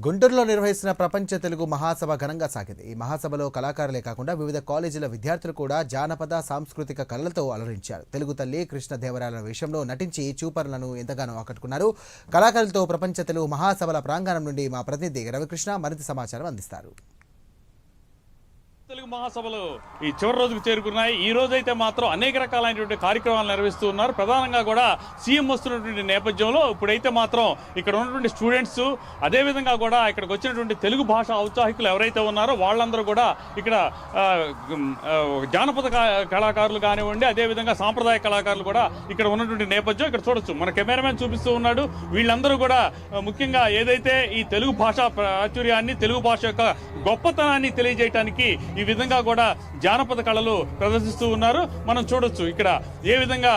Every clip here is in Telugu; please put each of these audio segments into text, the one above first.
గుంటూరులో నిర్వహిస్తున్న ప్రపంచ తెలుగు మహాసభ ఘనంగా సాగింది. ఈ మహాసభలో కళాకారులే కాకుండా వివిధ కాలేజీల విద్యార్థులు కూడా జానపద సాంస్కృతిక కళలతో అలరించారు. తెలుగు తల్లి కృష్ణదేవరాయల విషయంలో నటించి చూపరులను ఎంతగానో ఆకట్టుకున్నారు. కళాకారులతో ప్రపంచ తెలుగు మహాసభల ప్రాంగణం నుండి మా ప్రతినిధి రవికృష్ణ మరింత సమాచారం అందిస్తారు. తెలుగు మహాసభలు ఈ చివరి రోజుకు చేరుకున్నాయి. ఈ రోజు అయితే మాత్రం అనేక రకాలైనటువంటి కార్యక్రమాలు నిర్వహిస్తూ ఉన్నారు. ప్రధానంగా కూడా సీఎం వస్తున్నటువంటి నేపథ్యంలో ఇప్పుడైతే మాత్రం ఇక్కడ ఉన్నటువంటి స్టూడెంట్స్, అదేవిధంగా కూడా ఇక్కడికి వచ్చినటువంటి తెలుగు భాష ఔత్సాహికులు ఎవరైతే ఉన్నారో వాళ్ళందరూ కూడా ఇక్కడ జానపద కళాకారులు కానివ్వండి, అదేవిధంగా సాంప్రదాయ కళాకారులు కూడా ఇక్కడ ఉన్నటువంటి నేపథ్యం ఇక్కడ చూడొచ్చు. మన కెమెరామెన్ చూపిస్తూ ఉన్నాడు. వీళ్ళందరూ కూడా ముఖ్యంగా ఏదైతే ఈ తెలుగు భాష ప్రాచుర్యాన్ని, తెలుగు భాష యొక్క గొప్పతనాన్ని తెలియజేయడానికి ఈ విధంగా కూడా జానపద కళలు ప్రదర్శిస్తూ ఉన్నారు. మనం చూడొచ్చు ఇక్కడ ఏ విధంగా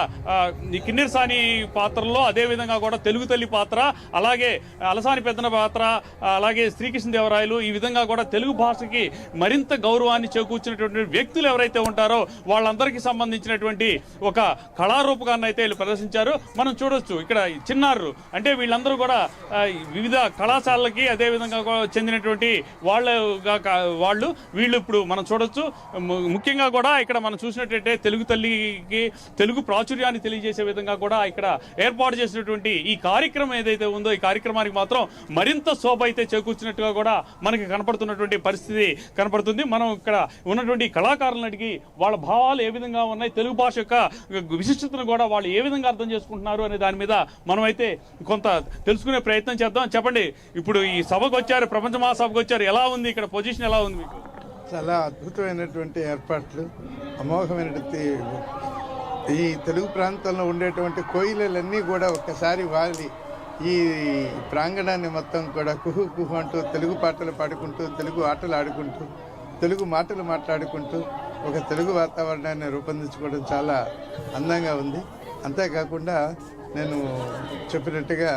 ఈ కిన్నెరసాని పాత్రలో, అదేవిధంగా కూడా తెలుగు తల్లి పాత్ర, అలాగే అలసాని పెద్దన పాత్ర, అలాగే శ్రీకృష్ణదేవరాయలు, ఈ విధంగా కూడా తెలుగు భాషకి మరింత గౌరవాన్ని చేకూర్చినటువంటి వ్యక్తులు ఎవరైతే ఉంటారో వాళ్ళందరికీ సంబంధించినటువంటి ఒక కళారూపకాన్ని అయితే వీళ్ళు ప్రదర్శించారు. మనం చూడొచ్చు ఇక్కడ చిన్నారులు అంటే వీళ్ళందరూ కూడా వివిధ కళాశాలలకి అదేవిధంగా చెందినటువంటి వాళ్ళు వీళ్ళు ఇప్పుడు మనం చూడొచ్చు. ముఖ్యంగా కూడా ఇక్కడ మనం చూసినట్టయితే తెలుగు తల్లికి తెలుగు ప్రాచుర్యాన్ని తెలియజేసే విధంగా కూడా ఇక్కడ ఏర్పాటు చేసినటువంటి ఈ కార్యక్రమం ఏదైతే ఉందో ఈ కార్యక్రమానికి మాత్రం మరింత శోభ అయితే చేకూర్చినట్టుగా కూడా మనకి కనపడుతున్నటువంటి పరిస్థితి కనపడుతుంది. మనం ఇక్కడ ఉన్నటువంటి కళాకారులను అడిగి వాళ్ళ భావాలు ఏ విధంగా ఉన్నాయి, తెలుగు భాష యొక్క విశిష్టతను కూడా వాళ్ళు ఏ విధంగా అర్థం చేసుకుంటున్నారు అనే దాని మీద మనం అయితే కొంత తెలుసుకునే ప్రయత్నం చేద్దాం. చెప్పండి, ఇప్పుడు ఈ సభకు వచ్చారు, ప్రపంచ మహాసభకు వచ్చారు, ఎలా ఉంది ఇక్కడ పొజిషన్, ఎలా ఉంది మీకు? చాలా అద్భుతమైనటువంటి ఏర్పాట్లు, అమోఘమైనటువంటి ఈ తెలుగు ప్రాంతంలో ఉండేటువంటి కోయిలలన్నీ కూడా ఒక్కసారి వాలి ఈ ప్రాంగణాన్ని మొత్తం కూడా కుహు కుహు అంటూ తెలుగు పాటలు పాడుకుంటూ, తెలుగు ఆటలు ఆడుకుంటూ, తెలుగు మాటలు మాట్లాడుకుంటూ ఒక తెలుగు వాతావరణాన్ని రూపొందించుకోవడం చాలా అందంగా ఉంది. అంతేకాకుండా నేను చెప్పినట్టుగా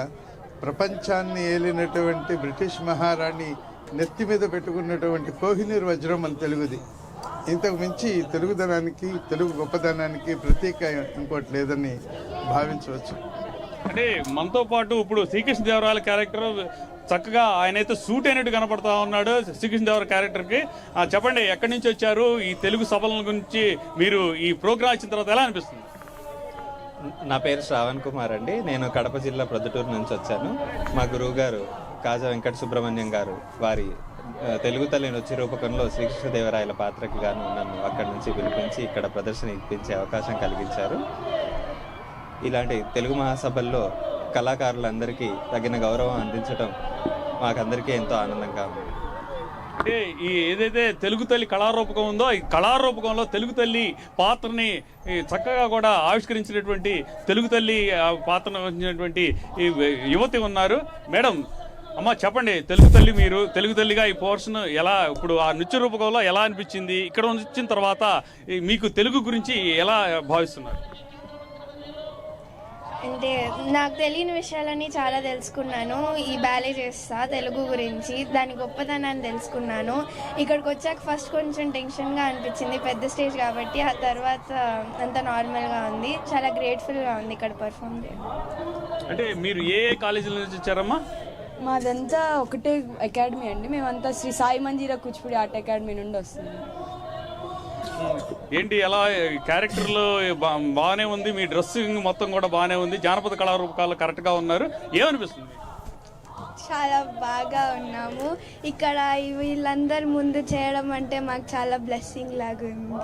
ప్రపంచాన్ని ఏలినటువంటి బ్రిటిష్ మహారాణి నెత్తి మీద పెట్టుకున్నటువంటి కోహినూర్ వజ్రం మన తెలుగుది. ఇంతకు మించి తెలుగుదనానికి, తెలుగు గొప్పదనానికి ప్రతీక ఇంకోటి లేదని భావించవచ్చు. అంటే మనతో పాటు ఇప్పుడు శ్రీకృష్ణదేవరాయల క్యారెక్టర్ చక్కగా ఆయన అయితే సూట్ అయినట్టు కనపడతా ఉన్నాడు శ్రీకృష్ణదేవరాయల క్యారెక్టర్కి. చెప్పండి, ఎక్కడి నుంచి వచ్చారు? ఈ తెలుగు సభల గురించి మీరు ఈ ప్రోగ్రామ్ ఇచ్చిన తర్వాత ఎలా అనిపిస్తుంది? నా పేరు శ్రావణ్ కుమార్ అండి. నేను కడప జిల్లా ప్రొద్దుటూరు నుంచి వచ్చాను. మా గురువు గారు కాజా వెంకట సుబ్రహ్మణ్యం గారు వారి తెలుగు తల్లి నృత్య రూపకంలో శ్రీకృష్ణదేవరాయల పాత్రకు గాను నన్ను అక్కడి నుంచి పిలిపించి ఇక్కడ ప్రదర్శన ఇప్పించే అవకాశం కలిగించారు. ఇలాంటి తెలుగు మహాసభల్లో కళాకారులందరికీ తగిన గౌరవం అందించడం మాకందరికీ ఎంతో ఆనందంగా ఉంది. అంటే ఈ ఏదైతే తెలుగు తల్లి కళారూపకం ఉందో ఈ కళారూపకంలో తెలుగు తల్లి పాత్రని చక్కగా కూడా ఆవిష్కరించినటువంటి తెలుగు తల్లి పాత్రను వహించినటువంటి ఈ యువతి ఉన్నారు. మేడం, అమ్మ చెప్పండి, తెలుగు తల్లి, మీరు తెలుగు తల్లిగా ఈ పోర్షన్ ఎలా, ఇప్పుడు ఆ నృత్య రూపకంలో ఎలా అనిపించింది? ఇక్కడ వచ్చిన తర్వాత మీకు తెలుగు గురించి ఎలా భావిస్తున్నారు? అంటే నాకు తెలియని విషయాలని చాలా తెలుసుకున్నాను. ఈ బ్యాలే చేస్తా తెలుగు గురించి, దాని గొప్పతనాన్ని తెలుసుకున్నాను. ఇక్కడికి వచ్చాక ఫస్ట్ కొంచెం టెన్షన్గా అనిపించింది, పెద్ద స్టేజ్ కాబట్టి. ఆ తర్వాత అంత నార్మల్గా ఉంది. చాలా గ్రేట్ఫుల్గా ఉంది ఇక్కడ పర్ఫామ్ చేయడం. అంటే మీరు ఏ కాలేజీల నుంచి వచ్చారమ్మా? మాదంతా ఒకటే అకాడమీ అండి. మేమంతా శ్రీ సాయి మంజీరా కూచిపూడి ఆర్ట్ అకాడమీ నుండి వస్తున్నాం. ఏంటి ఎలా క్యారెక్టర్లు బాగానే ఉంది, మీ డ్రెస్సింగ్ మొత్తం కూడా బాగానే ఉంది, జానపద కళారూపకాలు కరెక్ట్గా ఉన్నారు, ఏమనిపిస్తుంది? చాలా బాగా ఉన్నాము. ఇక్కడ వీళ్ళందరి ముందు చేయడం అంటే మాకు చాలా బ్లెస్సింగ్ లాగా ఉంది.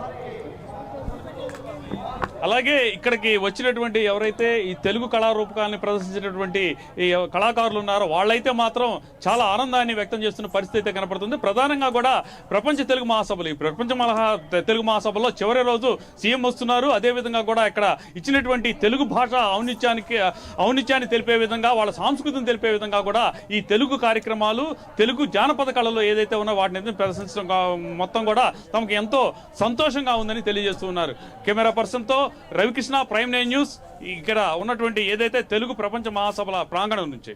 అలాగే ఇక్కడికి వచ్చినటువంటి ఎవరైతే ఈ తెలుగు కళారూపకాలని ప్రదర్శించినటువంటి ఈ కళాకారులు ఉన్నారో వాళ్ళైతే మాత్రం చాలా ఆనందాన్ని వ్యక్తం చేస్తున్న పరిస్థితి అయితే కనపడుతుంది. ప్రధానంగా కూడా ప్రపంచ తెలుగు మహాసభలు, ఈ ప్రపంచ తెలుగు మహాసభలో చివరి రోజు సీఎం వస్తున్నారు. అదేవిధంగా కూడా ఇక్కడ ఇచ్చినటువంటి తెలుగు భాష ఔన్నిత్యాన్ని తెలిపే విధంగా, వాళ్ళ సంస్కృతిని తెలిపే విధంగా కూడా ఈ తెలుగు కార్యక్రమాలు, తెలుగు జానపద కళలు ఏదైతే ఉన్నా వాటిని ప్రదర్శించడం మొత్తం కూడా తమకు ఎంతో సంతోషంగా ఉందని తెలియజేస్తూ ఉన్నారు. కెమెరా పర్సన్తో రవికృష్ణ, ప్రైమ్ 9 న్యూస్, ఇక్కడ ఉన్నటువంటి ఏదైతే తెలుగు ప్రపంచ మహాసభల ప్రాంగణం నుంచి.